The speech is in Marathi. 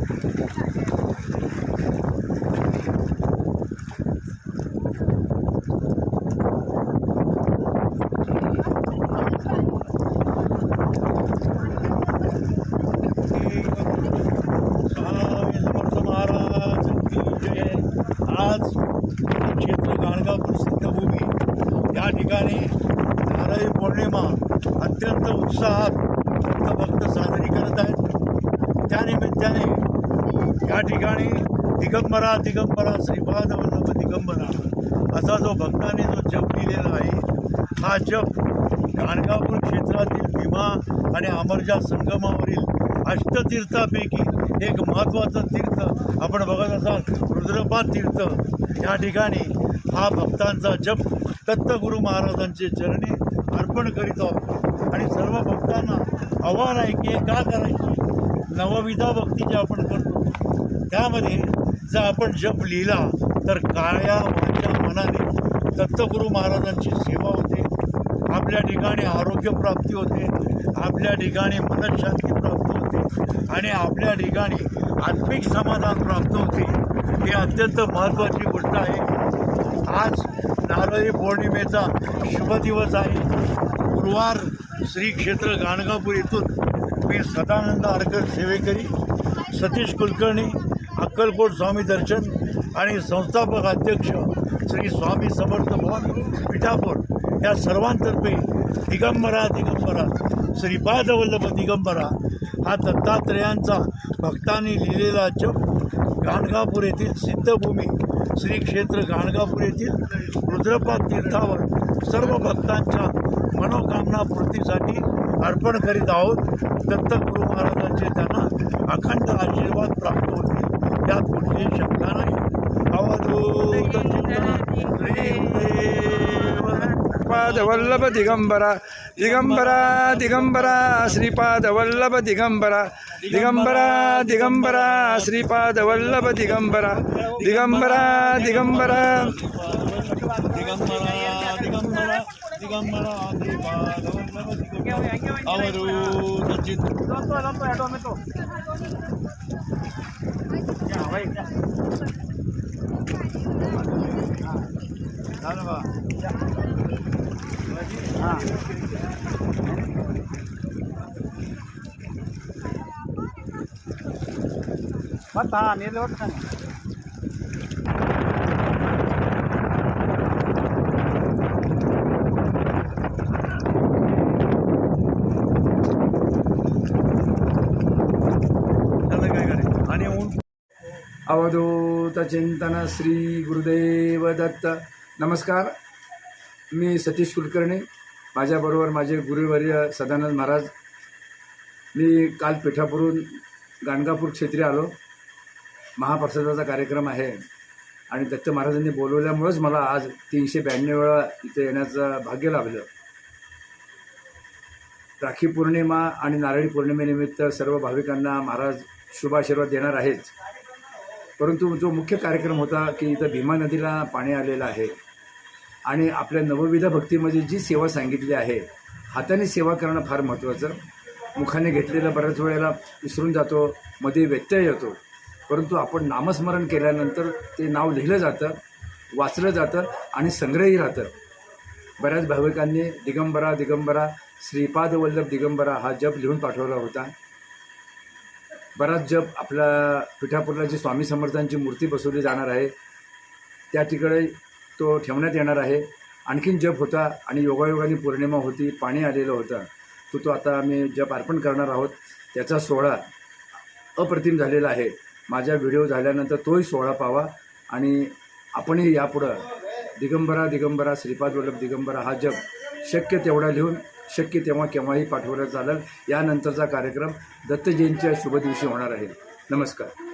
आज क्षेत्र गाणगापूर सिद्धभूमी या ठिकाणी नारळी पौर्णिमा अत्यंत उत्साहात भक्त साजरी करत आहेत। त्यानिमित्ताने या ठिकाणी दिगंबरा दिगंबरा श्रीपाद वल्लभ दिगंबरा असा जो भक्तांनी जो जप लिहिलेला आहे, हा जप गाणगापूर क्षेत्रातील भीमा आणि अमरजा संगमावरील अष्टतीर्थापैकी एक महत्त्वाचं तीर्थ आपण बघत असाल, रुद्रपाद तीर्थ। या ठिकाणी हा भक्तांचा जप दत्तगुरू महाराजांचे चरणी अर्पण करीत आहोत आणि सर्व भक्तांना आव्हान आहे की हे का करायची। नवविधा भक्ती जे आपण करतो त्यामध्ये जर आपण जप लिहिला तर काया वाचा मनाने दत्तगुरू महाराजांची सेवा होते, आपल्या ठिकाणी आरोग्य प्राप्ती होते, आपल्या ठिकाणी मनशांती प्राप्त होते आणि आपल्या ठिकाणी आत्मिक समाधान प्राप्त होते। ही अत्यंत महत्त्वाची गोष्ट आहे। आज नारळी पौर्णिमेचा शुभ दिवस आहे। गुरुवार श्री क्षेत्र गाणगापूर येथून मी सदानंद आरकर सेवेकरी, सतीश कुलकर्णी, अक्कलकोट स्वामी दर्शन आणि संस्थापक अध्यक्ष श्री स्वामी समर्थ भवन पिठापूर या सर्वांतर्फे दिगंबरा दिगंबरा श्रीपाद वल्लभ दिगंबरा हा दत्तात्रेयांचा भक्तांनी लिहिलेला जप गाणगापूर येथील सिद्धभूमी श्री क्षेत्र गाणगापूर येथील रुद्रपाद तीर्थावर सर्व भक्तांच्या मनोकामना पूर्तीसाठी अर्पण करीत आहोत। दत्तगुरू महाराजांचे त्यांना अखंड आशीर्वाद प्राप्त होतील यात कुठलीही शंका नाही। अवधूत श्रीपाद वल्लभ दिगंबरा दिगंबरा दिगंबरा श्रीपाद वल्लभ दिगंबरा दिगंबरा दिगंबरा श्रीपाद वल्लभ दिगंबरा दिगंबरा दिगंबरा दिगंबरा दिगंबरा अवधूत अवधूत चिंतन श्री गुरुदेव दत्त। नमस्कार, मी सतीश कुलकर्णी, माझ्याबरोबर माझे गुरुवर्य सदानंद महाराज। मी काल पिठापूरून गाणगापूर क्षेत्री आलो। महाप्रसादाचा कार्यक्रम आहे आणि दत्त महाराजांनी बोलवल्यामुळेच मला आज 392 वेळा इथे येण्याचं भाग्य लाभलं। राखी पौर्णिमा आणि नारळी पौर्णिमेनिमित्त सर्व भाविकांना महाराज शुभाशीर्वाद देणार आहेत, परंतु जो मुख्य कार्यक्रम होता की इथं भीमा नदीला पाणी आलेलं आहे आणि आपल्या नवविध भक्तीमध्ये जी सेवा सांगितली आहे, हाताने सेवा करणं फार महत्त्वाचं। मुखाने घेतलेलं बऱ्याच वेळेला विसरून जातो, मध्ये व्यत्यय येतो, परंतु आपण नामस्मरण केल्यानंतर ते नाव लिहिलं जातं, वाचलं जातं आणि संग्रही राहतं। बऱ्याच भाविकांनी दिगंबरा दिगंबरा श्रीपाद वल्लभ दिगंबरा हा जप लिहून पाठवला होता। बराच जप आपल्या पिठापूरला जी स्वामी समर्थांची मूर्ती बसवली जाणार आहे त्या ठिकाणी तो ठेवण्यात येणार आहे। आणखीन जप होता आणि योगायोगाने पौर्णिमा होती, पाणी आलेलं होतं, तो आता आम्ही जप अर्पण करणार आहोत। त्याचा सोहळा अप्रतिम झालेला आहे। माझा व्हिडिओ झाल्यानंतर तोही सोहळा पावा आणि आपणही यापुढं दिगंबरा दिगंबरा श्रीपाद वल्लभ दिगंबरा हा जप शक्य तेवढा लिहून शक्य तेव्हा केव्हाही पाठवलं चालेल। यानंतरचा कार्यक्रम दत्त जयंतीच्या शुभ दिवशी होणार आहे। नमस्कार।